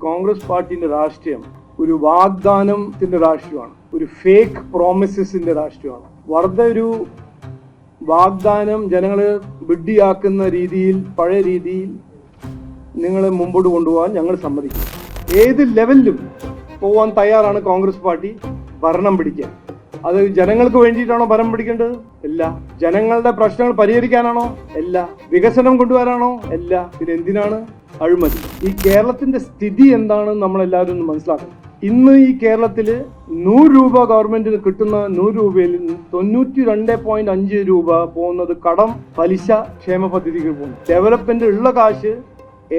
കോൺഗ്രസ് പാർട്ടിന്റെ രാഷ്ട്രീയം ഒരു വാഗ്ദാനത്തിന്റെ രാഷ്ട്രീയമാണ്, ഒരു ഫേക്ക് പ്രോമിസസിന്റെ രാഷ്ട്രീയമാണ്. വെറുതെ ഒരു വാഗ്ദാനം ജനങ്ങളെ വിഡ്ഢിയാക്കുന്ന രീതിയിൽ, പഴയ രീതിയിൽ നിങ്ങളെ മുമ്പോട്ട് കൊണ്ടുപോകാൻ ഞങ്ങൾ സമ്മതിക്കും. ഏത് ലെവലിലും പോവാൻ തയ്യാറാണ് കോൺഗ്രസ് പാർട്ടി ഭരണം പിടിക്കാൻ. അത് ജനങ്ങൾക്ക് വേണ്ടിയിട്ടാണോ ഭരണം പിടിക്കേണ്ടത്? അല്ല. ജനങ്ങളുടെ പ്രശ്നങ്ങൾ പരിഹരിക്കാനാണോ? അല്ല. വികസനം കൊണ്ടുവരാനാണോ? അല്ല. പിന്നെ എന്തിനാണ് അഴിമതി? ഈ കേരളത്തിന്റെ സ്ഥിതി എന്താണെന്ന് നമ്മളെല്ലാവരും ഒന്ന് മനസ്സിലാക്കണം. ഇന്ന് ഈ കേരളത്തില് 100 രൂപ ഗവൺമെന്റിന് കിട്ടുന്ന 100 രൂപയിൽ 92.5 രൂപ പോകുന്നത് കടം, പലിശ, ക്ഷേമ പദ്ധതികൾ പോകുന്നു. ഡെവലപ്മെന്റ് ഉള്ള കാശ്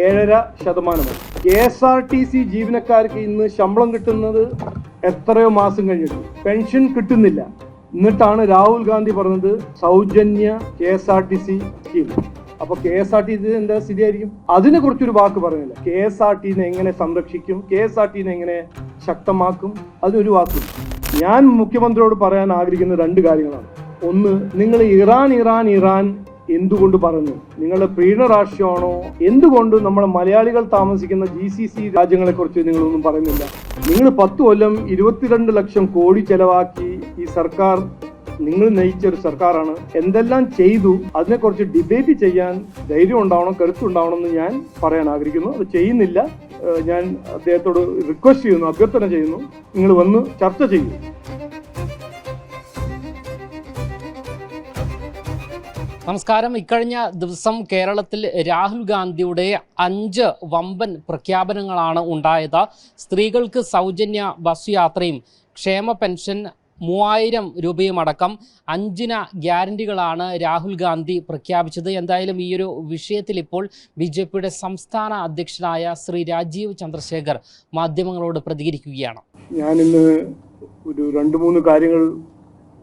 7.5%. KSRTC ജീവനക്കാർക്ക് ഇന്ന് ശമ്പളം കിട്ടുന്നത് എത്രയോ മാസം കഴിഞ്ഞിട്ട് പെൻഷൻ കിട്ടുന്നില്ല. എന്നിട്ടാണ് രാഹുൽ ഗാന്ധി പറഞ്ഞത് സൗജന്യ KSRTC സ്കീം. അപ്പൊ KSRTC എന്താ സ്ഥിതിയായിരിക്കും? അതിനെ കുറിച്ചൊരു വാക്ക് പറഞ്ഞില്ല. KSRTC എങ്ങനെ സംരക്ഷിക്കും, KSRTC എങ്ങനെ ശക്തമാക്കും, അതിനൊരു വാക്കും. ഞാൻ മുഖ്യമന്ത്രിയോട് പറയാൻ ആഗ്രഹിക്കുന്ന 2 കാര്യങ്ങളാണ്. ഒന്ന്, നിങ്ങൾ ഇറാൻ എന്തുകൊണ്ട് പറഞ്ഞു? നിങ്ങളുടെ പ്രീണ രാഷ്ട്രീയമാണോ? എന്തുകൊണ്ട് നമ്മുടെ മലയാളികൾ താമസിക്കുന്ന GCC രാജ്യങ്ങളെ കുറിച്ച് നിങ്ങളൊന്നും പറയുന്നില്ല? നിങ്ങൾ 10 കൊല്ലം 22 ലക്ഷം കോടി ചെലവാക്കി ഈ സർക്കാർ, നിങ്ങൾ നയിച്ച ഒരു സർക്കാരാണ്. എന്തെല്ലാം ചെയ്തു അതിനെക്കുറിച്ച് ഡിബേറ്റ് ചെയ്യാൻ ധൈര്യം ഉണ്ടാവണം, കരുത്തുണ്ടാവണം എന്ന് ഞാൻ പറയാൻ ആഗ്രഹിക്കുന്നു. അത് ചെയ്യുന്നില്ല. ഞാൻ അദ്ദേഹത്തോട് റിക്വസ്റ്റ് ചെയ്യുന്നു, അഭ്യർത്ഥന ചെയ്യുന്നു, നിങ്ങൾ വന്ന് ചർച്ച ചെയ്യൂ. നമസ്കാരം. ഇക്കഴിഞ്ഞ ദിവസം കേരളത്തിൽ രാഹുൽ ഗാന്ധിയുടെ 5 വമ്പൻ പ്രഖ്യാപനങ്ങളാണ് ഉണ്ടായത്. സ്ത്രീകൾക്ക് സൗജന്യ ബസ് യാത്രയും ക്ഷേമ പെൻഷൻ 3000 രൂപയും അടക്കം 5 ഗ്യാരണ്ടികളാണ് രാഹുൽ ഗാന്ധി പ്രഖ്യാപിച്ചത്. എന്തായാലും ഈ ഒരു വിഷയത്തിൽ ഇപ്പോൾ BJPയുടെ സംസ്ഥാന അധ്യക്ഷനായ ശ്രീ രാജീവ് ചന്ദ്രശേഖർ മാധ്യമങ്ങളോട് പ്രതികരിക്കുകയാണ്. ഞാനിന്ന് ഒരു 2-3 കാര്യങ്ങൾ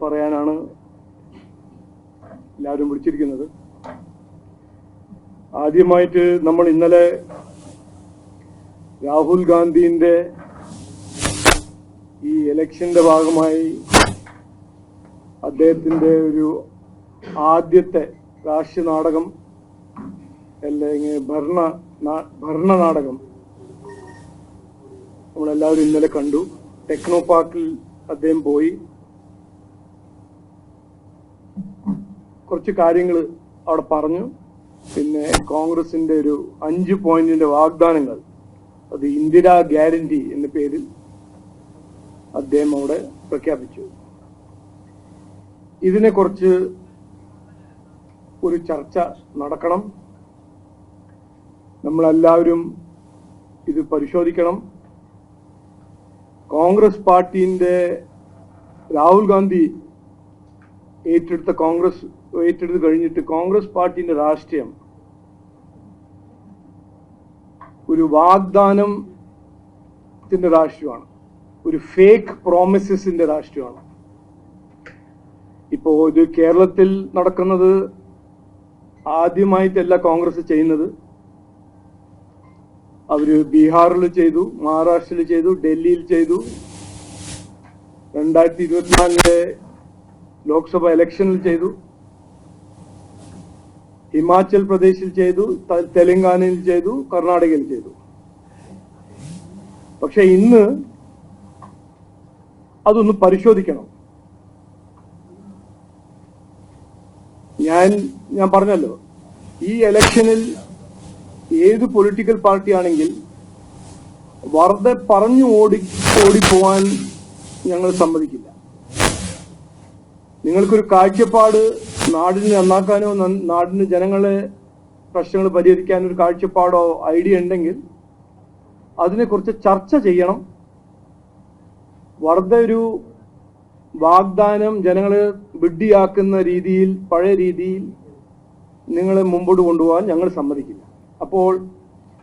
പറയാനാണ് എല്ലാവരും വിളിച്ചിരിക്കുന്നത്. ആദ്യമായിട്ട് നമ്മൾ ഇന്നലെ രാഹുൽ ഗാന്ധിന്റെ ഈ ഇലക്ഷന്റെ ഭാഗമായി അദ്ദേഹത്തിന്റെ ഒരു ആദ്യത്തെ രാഷ്ട്രീയ നാടകം അല്ലെങ്കിൽ ഭരണ നാടകം നമ്മളെല്ലാവരും ഇന്നലെ കണ്ടു. ടെക്നോ പാർക്കിൽ അദ്ദേഹം പോയി കുറച്ച് കാര്യങ്ങൾ അവിടെ പറഞ്ഞു. പിന്നെ കോൺഗ്രസിന്റെ ഒരു 5 പോയിന്റിന്റെ വാഗ്ദാനങ്ങൾ, അത് ഇന്ദിരാ ഗ്യാരണ്ടി എന്ന പേരിൽ അദ്ദേഹം അവിടെ പ്രഖ്യാപിച്ചു. ഇതിനെക്കുറിച്ച് ഒരു ചർച്ച നടക്കണം. നമ്മളെല്ലാവരും ഇത് പരിശോധിക്കണം. കോൺഗ്രസ് പാർട്ടിന്റെ രാഹുൽ ഗാന്ധി ഏറ്റെടുത്ത് കഴിഞ്ഞിട്ട് കോൺഗ്രസ് പാർട്ടിന്റെ രാഷ്ട്രീയം ഒരു വാഗ്ദാനത്തിന്റെ രാഷ്ട്രീയമാണ്, ഒരു ഫേക്ക് പ്രോമിസസിന്റെ രാഷ്ട്രീയമാണ്. ഇപ്പോ ഇത് കേരളത്തിൽ നടക്കുന്നത് ആദ്യമായിട്ടല്ല കോൺഗ്രസ് ചെയ്യുന്നത്. അവര് ബീഹാറിൽ ചെയ്തു, മഹാരാഷ്ട്രയിൽ ചെയ്തു, ഡൽഹിയിൽ ചെയ്തു, 2024 ലോക്സഭ ഇലക്ഷനിൽ ചെയ്തു, ഹിമാചൽ പ്രദേശിൽ ചെയ്തു, തെലങ്കാനയിൽ ചെയ്തു, കർണാടകയിൽ ചെയ്തു. പക്ഷെ ഇന്ന് അതൊന്ന് പരിശോധിക്കണം. ഞാൻ പറഞ്ഞല്ലോ, ഈ ഇലക്ഷനിൽ ഏത് പൊളിറ്റിക്കൽ പാർട്ടിയാണെങ്കിൽ വെറുതെ പറഞ്ഞു ഓടിപ്പോവാൻ ഞങ്ങൾ സമ്മതിക്കില്ല. നിങ്ങൾക്കൊരു കാഴ്ചപ്പാട്, നാടിനെ നന്നാക്കാനോ നാടിന് ജനങ്ങളെ പ്രശ്നങ്ങൾ പരിഹരിക്കാനോ ഒരു കാഴ്ചപ്പാടോ ഐഡിയ ഉണ്ടെങ്കിൽ അതിനെക്കുറിച്ച് ചർച്ച ചെയ്യണം. വെറുതെ ഒരു വാഗ്ദാനം ജനങ്ങളെ വിഡ്ഢിയാക്കുന്ന രീതിയിൽ, പഴയ രീതിയിൽ നിങ്ങളെ മുമ്പോട്ട് കൊണ്ടുപോകാൻ ഞങ്ങൾ സമ്മതിക്കില്ല. അപ്പോൾ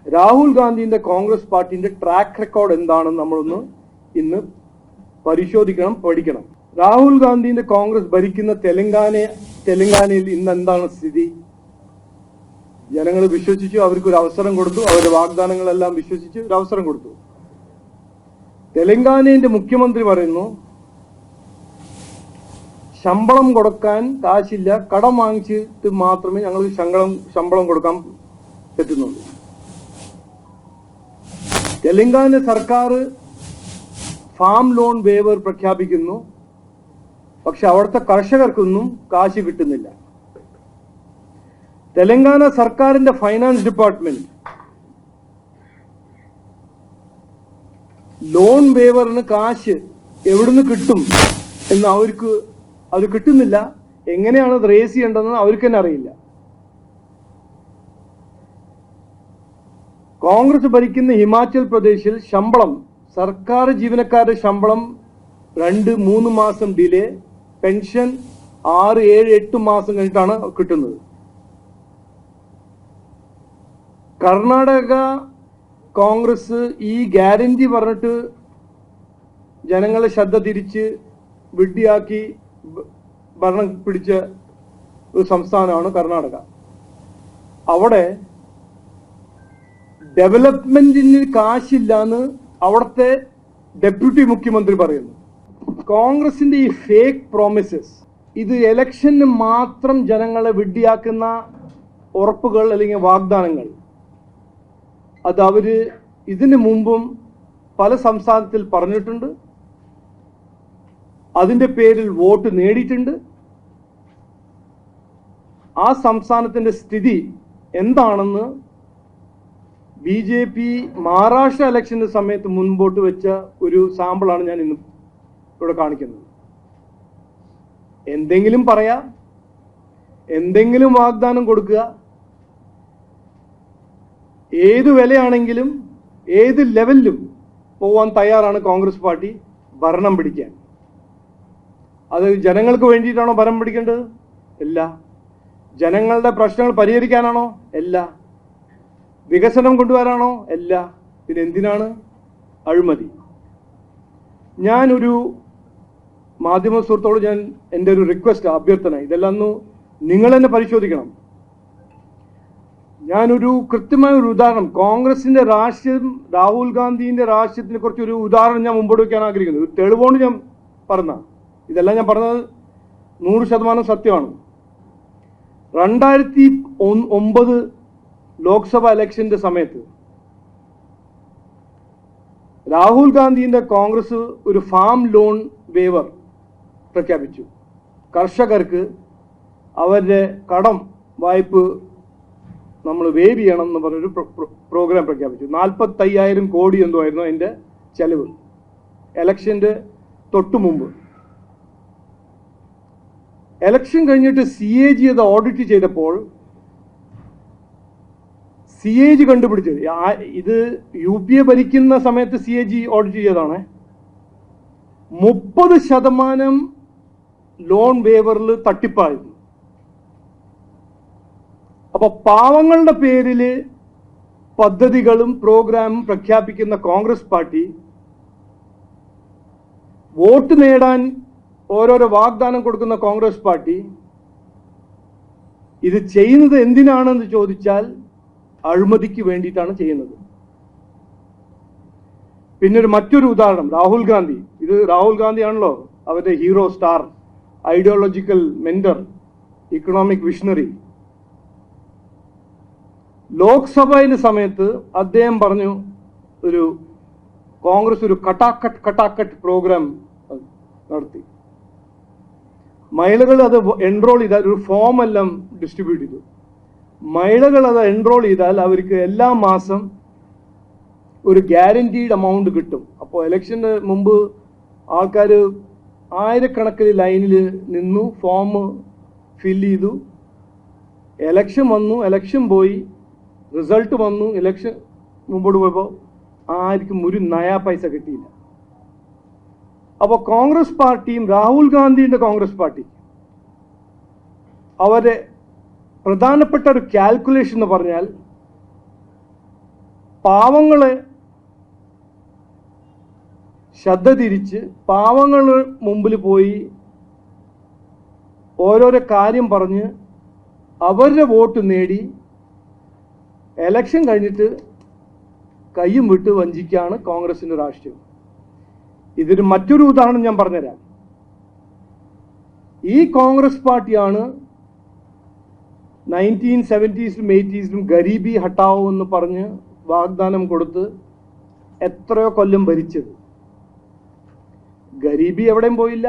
രാഹുൽ ഗാന്ധിന്റെ കോൺഗ്രസ് പാർട്ടിന്റെ ട്രാക്ക് റെക്കോർഡ് എന്താണെന്ന് നമ്മളൊന്ന് ഇന്ന് പരിശോധിക്കണം, പഠിക്കണം. രാഹുൽ ഗാന്ധിന്റെ കോൺഗ്രസ് ഭരിക്കുന്ന തെലങ്കാനയിൽ ഇന്ന് എന്താണ് സ്ഥിതി? ജനങ്ങൾ വിശ്വസിച്ചു, അവർക്കൊരു അവസരം കൊടുത്തു, അവരുടെ വാഗ്ദാനങ്ങളെല്ലാം വിശ്വസിച്ച് ഒരു അവസരം കൊടുത്തു. തെലങ്കാനയുടെ മുഖ്യമന്ത്രി പറയുന്നു, ശമ്പളം കൊടുക്കാൻ കാശില്ല, കടം വാങ്ങിച്ചിട്ട് മാത്രമേ ഞങ്ങൾക്ക് ശമ്പളം കൊടുക്കാൻ പറ്റുന്നുള്ളൂ. തെലങ്കാന സർക്കാർ ഫാം ലോൺ വേവർ പ്രഖ്യാപിക്കുന്നു, പക്ഷെ അവിടുത്തെ കർഷകർക്കൊന്നും കാശ് കിട്ടുന്നില്ല. തെലങ്കാന സർക്കാരിന്റെ ഫൈനാൻസ് ഡിപ്പാർട്ട്മെന്റ് ലോൺ വേവറിന് കാശ് എവിടുന്ന് കിട്ടും എന്ന് അവർക്ക് അത് കിട്ടുന്നില്ല. എങ്ങനെയാണ് അത് റേസ് ചെയ്യേണ്ടതെന്ന് അവർക്ക് തന്നെ അറിയില്ല. കോൺഗ്രസ് ഭരിക്കുന്ന ഹിമാചൽ പ്രദേശിൽ ശമ്പളം, സർക്കാർ ജീവനക്കാരുടെ ശമ്പളം 2-3 മാസം ഡിലേ, പെൻഷൻ 6-7-8 മാസം കഴിഞ്ഞിട്ടാണ് കിട്ടുന്നത്. കർണാടക കോൺഗ്രസ് ഈ ഗ്യാരണ്ടി പറഞ്ഞിട്ട് ജനങ്ങളെ ശ്രദ്ധ തിരിച്ച് വിഡ്ഢിയാക്കി ഭരണം പിടിച്ച ഒരു സംസ്ഥാനമാണ് കർണാടക. അവിടെ ഡെവലപ്മെന്റിന് കാശില്ലാന്ന് അവിടുത്തെ ഡെപ്യൂട്ടി മുഖ്യമന്ത്രി പറയുന്നു. കോൺഗ്രസിന്റെ ഈ ഫേക്ക് പ്രോമിസസ്, ഇത് ഇലക്ഷന് മാത്രം ജനങ്ങളെ വിഡ്ഢിയാക്കുന്ന ഉറപ്പുകൾ അല്ലെങ്കിൽ വാഗ്ദാനങ്ങൾ, അത് അവര് ഇതിനു മുമ്പും പല സംസ്ഥാനത്തിൽ പറഞ്ഞിട്ടുണ്ട്. അതിന്റെ പേരിൽ വോട്ട് നേടിയിട്ടുണ്ട്. ആ സംസ്ഥാനത്തിന്റെ സ്ഥിതി എന്താണെന്ന് BJP മഹാരാഷ്ട്ര ഇലക്ഷന്റെ സമയത്ത് മുൻപോട്ട് വെച്ച ഒരു സാമ്പിളാണ് ഞാൻ ഇന്ന് ഇവിടെ കാണിക്കുന്നത്. എന്തെങ്കിലും പറയാ, എന്തെങ്കിലും വാഗ്ദാനം കൊടുക്കുക, ഏത് വിലയാണെങ്കിലും ഏത് ലെവലിലും പോവാൻ തയ്യാറാണ് കോൺഗ്രസ് പാർട്ടി ഭരണം പിടിക്കാൻ. അത് ജനങ്ങൾക്ക് വേണ്ടിയിട്ടാണോ ഭരണം പിടിക്കേണ്ടത്? അല്ല. ജനങ്ങളുടെ പ്രശ്നങ്ങൾ പരിഹരിക്കാനാണോ? അല്ല. വികസനം കൊണ്ടുവരാനാണോ? അല്ല. പിന്നെ എന്തിനാണ്? അഴിമതി. ഞാനൊരു മാധ്യമ സുഹൃത്തോട് എൻ്റെ ഒരു റിക്വസ്റ്റ്, അഭ്യർത്ഥന, ഇതെല്ലാം ഒന്ന് നിങ്ങൾ തന്നെ പരിശോധിക്കണം. ഞാനൊരു കൃത്യമായ ഒരു ഉദാഹരണം, കോൺഗ്രസിന്റെ രാഷ്ട്രീയം, രാഹുൽ ഗാന്ധിന്റെ രാഷ്ട്രീയത്തിനെ കുറിച്ച് ഒരു ഉദാഹരണം ഞാൻ മുമ്പോട്ട് വയ്ക്കാൻ ആഗ്രഹിക്കുന്നു. ഒരു തെളിവുകൊണ്ട് ഞാൻ പറഞ്ഞ, ഇതെല്ലാം ഞാൻ പറഞ്ഞത് 100% സത്യമാണ്. 2009 ലോക്സഭ ഇലക്ഷന്റെ സമയത്ത് രാഹുൽ ഗാന്ധിന്റെ കോൺഗ്രസ് ഒരു ഫാം ലോൺ വേവർ പ്രഖ്യാപിച്ചു. കർഷകർക്ക് അവരുടെ കടം വായ്പ നമ്മൾ വേവ് ചെയ്യണം എന്ന് പറഞ്ഞൊരു പ്രോഗ്രാം പ്രഖ്യാപിച്ചു. 45,000 കോടി എന്തോ ആയിരുന്നു അതിന്റെ ചെലവ്, ഇലക്ഷന്റെ തൊട്ടു മുമ്പ്. ഇലക്ഷൻ കഴിഞ്ഞിട്ട് CAG അത് ഓഡിറ്റ് ചെയ്തപ്പോൾ CAG കണ്ടുപിടിച്ചത്, ഇത് UPA ഭരിക്കുന്ന സമയത്ത് CAG ഓഡിറ്റ് ചെയ്തതാണ്, 30% ലോൺ വേവറിൽ തട്ടിപ്പായിരുന്നു. അപ്പൊ പാവങ്ങളുടെ പേരില് പദ്ധതികളും പ്രോഗ്രാമും പ്രഖ്യാപിക്കുന്ന കോൺഗ്രസ് പാർട്ടി വോട്ട് നേടാൻ ഓരോരോ വാഗ്ദാനം കൊടുക്കുന്ന കോൺഗ്രസ് പാർട്ടി ഇത് ചെയ്യുന്നത് എന്തിനാണെന്ന് ചോദിച്ചാൽ അഴിമതിക്ക് വേണ്ടിയിട്ടാണ് ചെയ്യുന്നത്. പിന്നെ മറ്റൊരു ഉദാഹരണം, രാഹുൽ ഗാന്ധി. ഇത് രാഹുൽ ഗാന്ധി ആണല്ലോ അവരുടെ hero, star, ideological mentor, economic visionary. ലോക്സഭയിലെ സമയത്ത് അദ്ദേഹം പറഞ്ഞു, ഒരു കോൺഗ്രസ് ഒരു കട്ടാക്കട്ട് പ്രോഗ്രാം നടത്തി. മഹിളകൾ അത് എൻറോൾ ചെയ്താൽ, ഒരു ഫോം എല്ലാം ഡിസ്ട്രിബ്യൂട്ട് ചെയ്തു. മഹിളകൾ അത് എൻറോൾ ചെയ്താൽ അവർക്ക് എല്ലാ മാസം ഒരു ഗ്യാരണ്ടീഡ് എമൗണ്ട് കിട്ടും. അപ്പോൾ ഇലക്ഷന് മുമ്പ് ആൾക്കാർ ആയിരക്കണക്കിന് ലൈനിൽ നിന്നു, ഫോം ഫില്ല് ചെയ്തു. ഇലക്ഷൻ വന്നു, ഇലക്ഷൻ പോയി, റിസൾട്ട് വന്നു, ഇലക്ഷൻ മുമ്പോട്ട് പോയപ്പോൾ ആർക്കും ഒരു നയാ പൈസ കിട്ടിയില്ല. അപ്പോൾ കോൺഗ്രസ് പാർട്ടിയും രാഹുൽ ഗാന്ധിയുടെ കോൺഗ്രസ് പാർട്ടി അവരെ പ്രധാനപ്പെട്ട ഒരു കാൽക്കുലേഷൻ എന്ന് പറഞ്ഞാൽ, പാവങ്ങളെ ശ്രദ്ധ തിരിച്ച് പാവങ്ങളുടെ മുമ്പിൽ പോയി ഓരോരോ കാര്യം പറഞ്ഞ് അവരുടെ വോട്ട് നേടി എലക്ഷൻ കഴിഞ്ഞിട്ട് കയ്യും വിട്ട് വഞ്ചിക്കാണ് കോൺഗ്രസിന്റെ രാഷ്ട്രീയം. ഇതിന് മറ്റൊരു ഉദാഹരണം ഞാൻ പറഞ്ഞുതരാം. ഈ കോൺഗ്രസ് പാർട്ടിയാണ് 1970s 80s ഗരീബി ഹട്ടാവോ എന്ന് പറഞ്ഞ് വാഗ്ദാനം കൊടുത്ത് എത്രയോ കൊല്ലം ഭരിച്ചത്. ഗരീബി എവിടെയും പോയില്ല.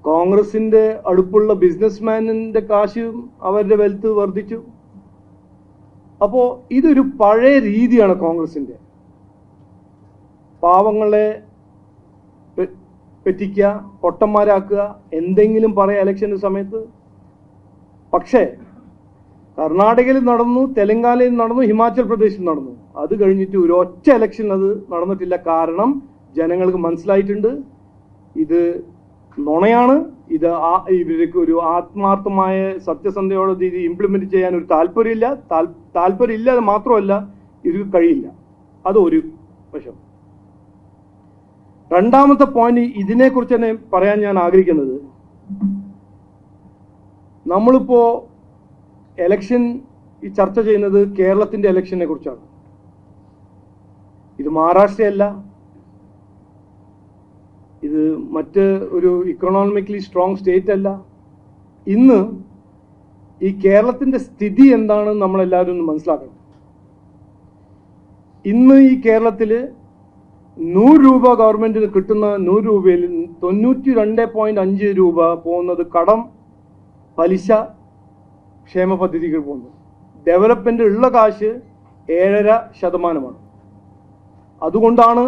കോൺഗ്രസിന്റെ അടുപ്പുള്ള ബിസിനസ്മാനിന്റെ കാശും അവരുടെ വെൽത്ത് വർദ്ധിച്ചു. അപ്പോ ഇതൊരു പഴയ രീതിയാണ് കോൺഗ്രസിന്റെ. പാവങ്ങളെ പറ്റിക്കുക, പൊട്ടന്മാരാക്കുക, എന്തെങ്കിലും പറയാം ഇലക്ഷന്റെ സമയത്ത്. പക്ഷേ കർണാടകയിൽ നടന്നു, തെലങ്കാനയിൽ നടന്നു, ഹിമാചൽ പ്രദേശിൽ നടന്നു. അത് കഴിഞ്ഞിട്ട് ഒരു ഒറ്റ ഇലക്ഷൻ അത് നടന്നിട്ടില്ല. കാരണം ജനങ്ങൾക്ക് മനസ്സിലായിട്ടുണ്ട് ഇത് നുണയാണ്. ഇവർക്ക് ഒരു ആത്മാർത്ഥമായ സത്യസന്ധയോടെ ഇത് ഇംപ്ലിമെന്റ് ചെയ്യാൻ ഒരു താല്പര്യമില്ല. താല്പര്യമില്ല മാത്രമല്ല, ഇത് കഴിയില്ല. അത് ഒരു വശം. രണ്ടാമത്തെ പോയിന്റ് ഇതിനെക്കുറിച്ച് തന്നെ പറയാൻ ഞാൻ ആഗ്രഹിക്കുന്നത്, നമ്മളിപ്പോ എലക്ഷൻ ഈ ചർച്ച ചെയ്യുന്നത് കേരളത്തിന്റെ ഇലക്ഷനെ കുറിച്ചാണ്. ഇത് മഹാരാഷ്ട്രയല്ല, ഇത് മറ്റ് ഒരു ഇക്കണോമിക്കലി സ്ട്രോങ് സ്റ്റേറ്റ് അല്ല. ഇന്ന് ഈ കേരളത്തിന്റെ സ്ഥിതി എന്താണെന്ന് നമ്മളെല്ലാവരും ഒന്ന് മനസ്സിലാക്കണം. ഇന്ന് ഈ കേരളത്തില് 100 രൂപ ഗവൺമെന്റിന് കിട്ടുന്ന 100 രൂപയിൽ 92.5 രൂപ പോകുന്നത് കടം, പലിശ, ക്ഷേമ പദ്ധതികൾ പോകുന്നു. ഡെവലപ്മെന്റ് ഉള്ള കാശ് 7.5%. അതുകൊണ്ടാണ്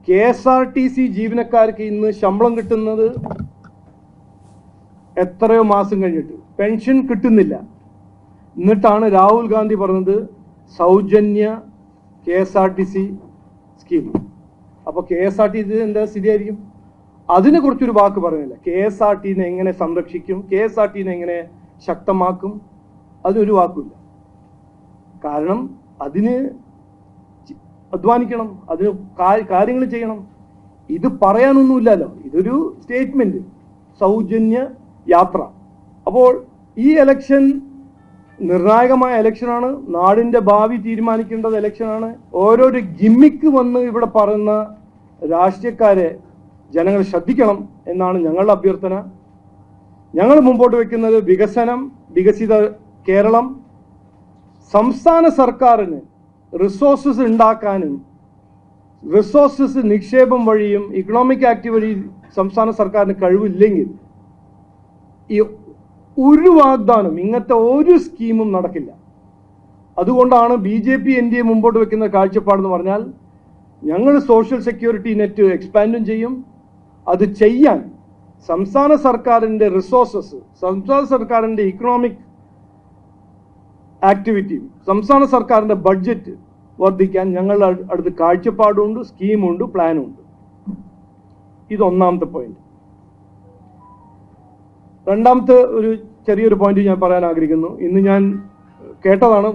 KSRTC ജീവനക്കാർക്ക് ഇന്ന് ശമ്പളം കിട്ടുന്നത് എത്രയോ മാസം കഴിഞ്ഞിട്ട്, പെൻഷൻ കിട്ടുന്നില്ല. എന്നിട്ടാണ് രാഹുൽ ഗാന്ധി പറഞ്ഞത് സൗജന്യ KSRTC സ്കീം. അപ്പൊ KSRTC എന്താ സ്ഥിതിയായിരിക്കും? അതിനെ കുറിച്ചൊരു വാക്ക് പറയുന്നില്ല. KSRTCനെ എങ്ങനെ സംരക്ഷിക്കും, KSRTCനെ എങ്ങനെ ശക്തമാക്കും, അതിനൊരു വാക്കുമില്ല. കാരണം അതിന് അധ്വാനിക്കണം, അതിന് കാര്യങ്ങൾ ചെയ്യണം. ഇത് പറയാനൊന്നുമില്ലല്ലോ, ഇതൊരു സ്റ്റേറ്റ്മെന്റ്, സൗജന്യ യാത്ര. അപ്പോൾ ഈ ഇലക്ഷൻ നിർണായകമായ ഇലക്ഷനാണ്, നാടിന്റെ ഭാവി തീരുമാനിക്കേണ്ടത് ഇലക്ഷനാണ്. ഓരോരോ ഗിമ്മിക്ക് വന്ന് ഇവിടെ പറയുന്ന രാഷ്ട്രീയക്കാരെ ജനങ്ങൾ ശ്രദ്ധിക്കണം എന്നാണ് ഞങ്ങളുടെ അഭ്യർത്ഥന. ഞങ്ങൾ മുമ്പോട്ട് വെക്കുന്നത് വികസനം, വികസിത കേരളം. സംസ്ഥാന സർക്കാരിന് റിസോഴ്സസ് ഉണ്ടാക്കാനും റിസോഴ്സസ് നിക്ഷേപം വഴിയും ഇക്കണോമിക് ആക്ടിവിറ്റി വഴി സംസ്ഥാന സർക്കാരിന് കഴിവില്ലെങ്കിൽ ഈ ഒരു വാഗ്ദാനം, ഇങ്ങനത്തെ ഒരു സ്കീമും നടക്കില്ല. അതുകൊണ്ടാണ് BJP NDA മുമ്പോട്ട് വെക്കുന്ന കാഴ്ചപ്പാടെന്ന് പറഞ്ഞാൽ, ഞങ്ങൾ സോഷ്യൽ സെക്യൂരിറ്റി നെറ്റ് എക്സ്പാൻഡും ചെയ്യും. അത് ചെയ്യാൻ സംസ്ഥാന സർക്കാരിന്റെ റിസോഴ്സസ്, സംസ്ഥാന സർക്കാരിന്റെ ഇക്കണോമിക് ആക്ടിവിറ്റി, സംസ്ഥാന സർക്കാരിന്റെ ബഡ്ജറ്റ് വർദ്ധിക്കാൻ ഞങ്ങളുടെ അടുത്ത് കാഴ്ചപ്പാടുണ്ട്, സ്കീമുണ്ട്, പ്ലാനുണ്ട്. ഇത് ഒന്നാമത്തെ പോയിന്റ്. രണ്ടാമത്തെ ഒരു ചെറിയൊരു പോയിന്റ് ഞാൻ പറയാൻ ആഗ്രഹിക്കുന്നു. ഇന്ന് ഞാൻ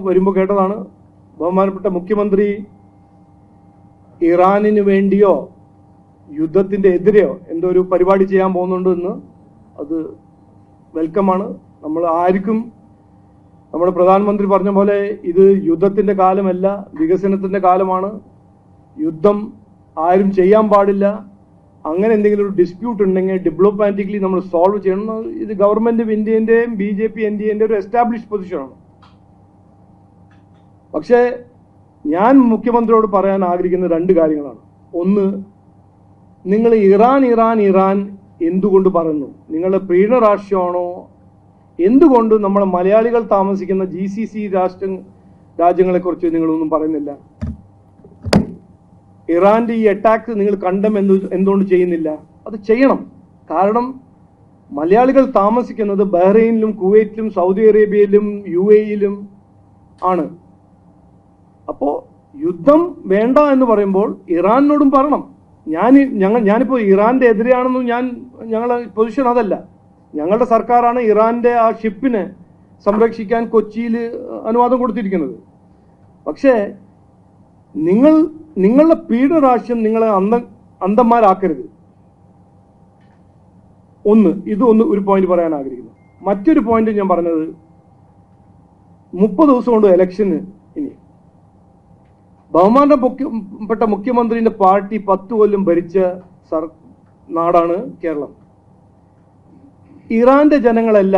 വരുമ്പോൾ കേട്ടതാണ്, ബഹുമാനപ്പെട്ട മുഖ്യമന്ത്രി ഇറാനിന് വേണ്ടിയോ യുദ്ധത്തിന്റെ എതിരെയോ എന്തോ ഒരു പരിപാടി ചെയ്യാൻ പോകുന്നുണ്ട് എന്ന്. അത് വെൽക്കമാണ്. നമ്മൾ ആർക്കും, നമ്മുടെ പ്രധാനമന്ത്രി പറഞ്ഞ പോലെ ഇത് യുദ്ധത്തിന്റെ കാലമല്ല, വികസനത്തിന്റെ കാലമാണ്. യുദ്ധം ആരും ചെയ്യാൻ പാടില്ല. അങ്ങനെ എന്തെങ്കിലും ഒരു ഡിസ്പ്യൂട്ട് ഉണ്ടെങ്കിൽ ഡിപ്ലോമാറ്റിക്കലി നമ്മൾ സോൾവ് ചെയ്യണം. ഇത് ഗവൺമെന്റ് ഓഫ് ഇന്ത്യന്റെയും BJP NDAന്റെ ഒരു എസ്റ്റാബ്ലിഷ് പൊസിഷനാണ്. പക്ഷേ ഞാൻ മുഖ്യമന്ത്രിയോട് പറയാൻ ആഗ്രഹിക്കുന്ന 2 കാര്യങ്ങളാണ്. ഒന്ന്, നിങ്ങൾ ഇറാൻ എന്തുകൊണ്ട് പറയുന്നു? നിങ്ങളുടെ പ്രീണ രാഷ്ട്രമാണോ? എന്തുകൊണ്ട് നമ്മുടെ മലയാളികൾ താമസിക്കുന്ന GCC രാജ്യങ്ങളെ കുറിച്ച് നിങ്ങളൊന്നും പറയുന്നില്ല? ഇറാന്റെ ഈ അറ്റാക്ക് നിങ്ങൾ എന്തുകൊണ്ട് ചെയ്യുന്നില്ല? അത് ചെയ്യണം. കാരണം മലയാളികൾ താമസിക്കുന്നത് ബഹ്റൈനിലും കുവൈറ്റിലും സൗദി അറേബ്യയിലും UAE-ലും ആണ്. അപ്പോ യുദ്ധം വേണ്ട എന്ന് പറയുമ്പോൾ ഇറാനോടും പറയണം. ഞാനിപ്പോ ഇറാന്റെ എതിരെയാണെന്നും ഞങ്ങളുടെ പൊസിഷൻ അതല്ല. ഞങ്ങളുടെ സർക്കാരാണ് ഇറാന്റെ ആ ഷിപ്പിനെ സംരക്ഷിക്കാൻ കൊച്ചിയിൽ അനുവാദം കൊടുത്തിരിക്കുന്നത്. പക്ഷേ നിങ്ങളുടെ പീഡരാഷ്ട്രം നിങ്ങളെ അന്ധന്മാരാക്കരുത്. ഒരു പോയിന്റ് പറയാൻ ആഗ്രഹിക്കുന്നു. മറ്റൊരു പോയിന്റ് ഞാൻ പറഞ്ഞത്, 30 ദിവസം കൊണ്ട് ഇലക്ഷന് ഇനി ബഹുമാനപ്പെട്ട മുഖ്യമന്ത്രിയുടെ പാർട്ടി 10 കൊല്ലം ഭരിച്ച നാടാണ് കേരളം. ഇറാന്റെ ജനങ്ങളല്ല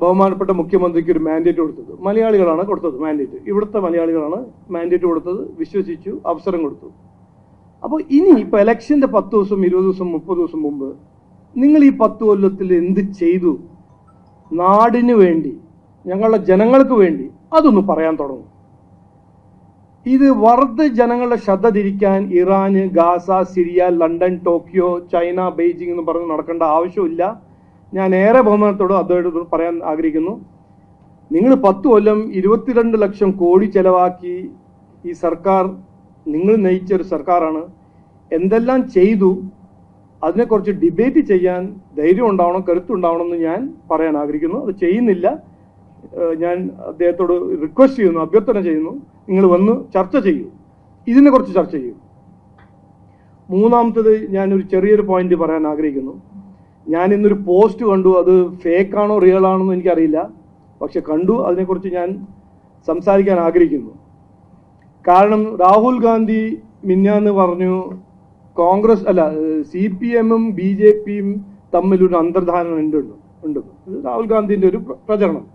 ബഹുമാനപ്പെട്ട മുഖ്യമന്ത്രിക്ക് ഒരു മാൻഡേറ്റ് കൊടുത്തത്. മലയാളികളാണ് കൊടുത്തത് മാൻഡേറ്റ്. ഇവിടുത്തെ മലയാളികളാണ് മാൻഡേറ്റ് കൊടുത്തത്, വിശ്വസിച്ചു, അവസരം കൊടുത്തു. അപ്പോൾ ഇനി ഇപ്പോൾ ഇലക്ഷൻ്റെ 10 ദിവസം 20 ദിവസം 30 ദിവസം മുമ്പ് നിങ്ങൾ ഈ 10 കൊല്ലത്തിൽ എന്ത് ചെയ്തു നാടിന് വേണ്ടി, ഞങ്ങളുടെ ജനങ്ങൾക്ക് വേണ്ടി, അതൊന്ന് പറയാൻ തുടങ്ങും. ഇത് വെറുതെ ജനങ്ങളുടെ ശ്രദ്ധ തിരിക്കാൻ Iran, Gaza, Syria, London, Tokyo, China, Beijing എന്ന് പറഞ്ഞ് നടക്കേണ്ട ആവശ്യമില്ല. ഞാൻ ഏറെ ബഹുമാനത്തോട് അദ്ദേഹത്തോട് പറയാൻ ആഗ്രഹിക്കുന്നു. നിങ്ങൾ 10 കൊല്ലം 22 ലക്ഷം കോടി ചെലവാക്കി ഈ സർക്കാർ, നിങ്ങൾ നയിച്ചൊരു സർക്കാരാണ്. എന്തെല്ലാം ചെയ്തു അതിനെക്കുറിച്ച് ഡിബേറ്റ് ചെയ്യാൻ ധൈര്യം ഉണ്ടാവണം, കരുത്തുണ്ടാവണം എന്ന് ഞാൻ പറയാൻ ആഗ്രഹിക്കുന്നു. അത് ചെയ്യുന്നില്ല. ഞാൻ അദ്ദേഹത്തോട് റിക്വസ്റ്റ് ചെയ്യുന്നു, അഭ്യർത്ഥന ചെയ്യുന്നു, നിങ്ങൾ വന്ന് ചർച്ച ചെയ്യൂ, ഇതിനെക്കുറിച്ച് ചർച്ച ചെയ്യൂ. മൂന്നാമത്തത് ഞാനൊരു ചെറിയൊരു പോയിന്റ് പറയാൻ ആഗ്രഹിക്കുന്നു. ഞാൻ ഇന്നൊരു പോസ്റ്റ് കണ്ടു, അത് ഫേക്കാണോ റിയൽ ആണോ എന്ന് എനിക്കറിയില്ല, പക്ഷെ കണ്ടു. അതിനെക്കുറിച്ച് ഞാൻ സംസാരിക്കാൻ ആഗ്രഹിക്കുന്നു. കാരണം രാഹുൽ ഗാന്ധി മിന്നാന്ന് പറഞ്ഞു കോൺഗ്രസ് അല്ല CPM-ഉം BJP-യും തമ്മിലൊരു അന്തർധാരണ ഉണ്ട്. ഇത് രാഹുൽ ഗാന്ധിൻ്റെ ഒരു പ്രചരണം.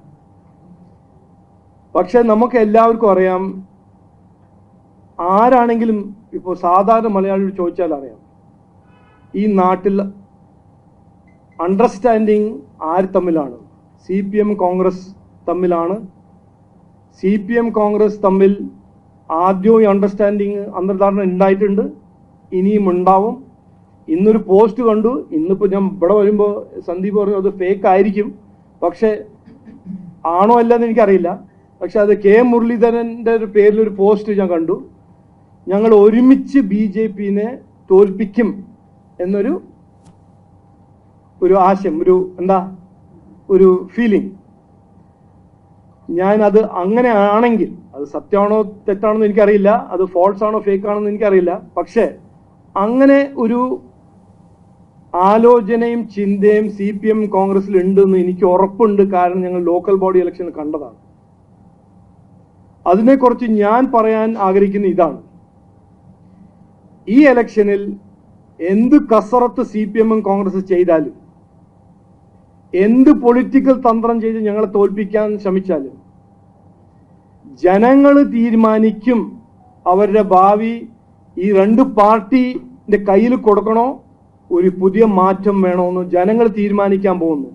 പക്ഷെ നമുക്ക് എല്ലാവർക്കും അറിയാം, ആരാണെങ്കിലും ഇപ്പോൾ സാധാരണ മലയാളിയോട് ചോദിച്ചാൽ അറിയാം, ഈ നാട്ടിൽ അണ്ടർസ്റ്റാൻഡിങ് ആര് തമ്മിലാണ്? CPM കോൺഗ്രസ് തമ്മിലാണ്. CPM കോൺഗ്രസ് തമ്മിൽ ആദ്യവും ഈ അണ്ടർസ്റ്റാൻഡിങ് അന്തർധാരണ ഉണ്ടായിട്ടുണ്ട്, ഇനിയും ഉണ്ടാവും. ഇന്നൊരു പോസ്റ്റ് കണ്ടു. ഇന്നിപ്പോൾ ഞാൻ ഇവിടെ വരുമ്പോൾ സന്ദീപ് പറഞ്ഞു അത് ഫേക്ക് ആയിരിക്കും, പക്ഷെ ആണോ അല്ലെന്ന് എനിക്കറിയില്ല. പക്ഷെ അത് K മുരളീധരൻ്റെ ഒരു പേരിലൊരു പോസ്റ്റ് ഞാൻ കണ്ടു. ഞങ്ങൾ ഒരുമിച്ച് BJP-നെ തോൽപ്പിക്കും എന്നൊരു ആശയം, ഒരു ഫീലിംഗ്. ഞാനത് അങ്ങനെ ആണെങ്കിൽ, അത് സത്യമാണോ തെറ്റാണോ എന്ന് എനിക്കറിയില്ല, അത് ഫോൾസ് ആണോ ഫേക്ക് ആണോ എന്ന് എനിക്കറിയില്ല. പക്ഷേ അങ്ങനെ ഒരു ആലോചനയും ചിന്തയും CPM കോൺഗ്രസിൽ ഉണ്ടെന്ന് എനിക്ക് ഉറപ്പുണ്ട്. കാരണം ഞങ്ങൾ ലോക്കൽ ബോഡി ഇലക്ഷൻ കണ്ടതാണ്. അതിനെക്കുറിച്ച് ഞാൻ പറയാൻ ആഗ്രഹിക്കുന്ന ഇതാണ്, ഈ ഇലക്ഷനിൽ എന്ത് കസറത്ത് CPM-ഉം കോൺഗ്രസ് ചെയ്താലും, എന്ത് പൊളിറ്റിക്കൽ തന്ത്രം ചെയ്ത് ഞങ്ങളെ തോൽപ്പിക്കാൻ ശ്രമിച്ചാലും, ജനങ്ങൾ തീരുമാനിക്കും അവരുടെ ഭാവി ഈ 2 പാർട്ടിന്റെ കയ്യിൽ കൊടുക്കണോ, ഒരു പുതിയ മാറ്റം വേണമെന്ന് ജനങ്ങൾ തീരുമാനിക്കാൻ പോകുന്നു.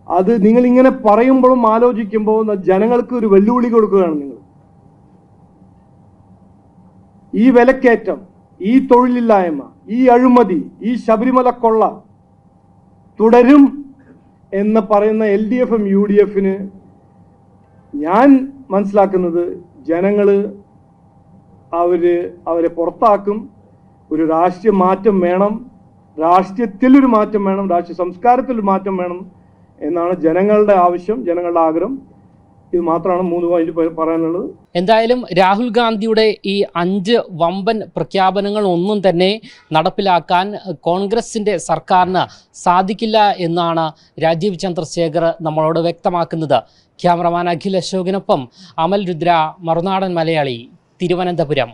അത് നിങ്ങൾ ഇങ്ങനെ പറയുമ്പോഴും ആലോചിക്കുമ്പോൾ ജനങ്ങൾക്ക് ഒരു വെല്ലുവിളി കൊടുക്കുകയാണ് നിങ്ങൾ. ഈ വിലക്കയറ്റം, ഈ തൊഴിലില്ലായ്മ, ഈ അഴിമതി, ഈ ശബരിമല കൊള്ള തുടരും എന്ന് പറയുന്ന LDF-ഉം UDF-ന് ഞാൻ മനസ്സിലാക്കുന്നത് ജനങ്ങൾ അവരെ പുറത്താക്കും. ഒരു രാഷ്ട്രീയ മാറ്റം വേണം, രാഷ്ട്രീയത്തിലൊരു മാറ്റം വേണം, രാഷ്ട്രീയ സംസ്കാരത്തിലൊരു മാറ്റം വേണം എന്നാണ് ജനങ്ങളുടെ ആവശ്യം, ജനങ്ങളുടെ ആഗ്രഹം. ഇത് മാത്രമാണ് 3 പോയിന്റ് പറയാനുള്ളത്. എന്തായാലും രാഹുൽ ഗാന്ധിയുടെ ഈ 5 വമ്പൻ പ്രഖ്യാപനങ്ങൾ ഒന്നും തന്നെ നടപ്പിലാക്കാൻ കോൺഗ്രസിൻ്റെ സർക്കാരിന് സാധിക്കില്ല എന്നാണ് രാജീവ് ചന്ദ്രശേഖർ നമ്മളോട് വ്യക്തമാക്കുന്നത്. ക്യാമറമാൻ അഖിൽ അശോകിനൊപ്പം അമൽ രുദ്ര, മറുനാടൻ മലയാളി, തിരുവനന്തപുരം.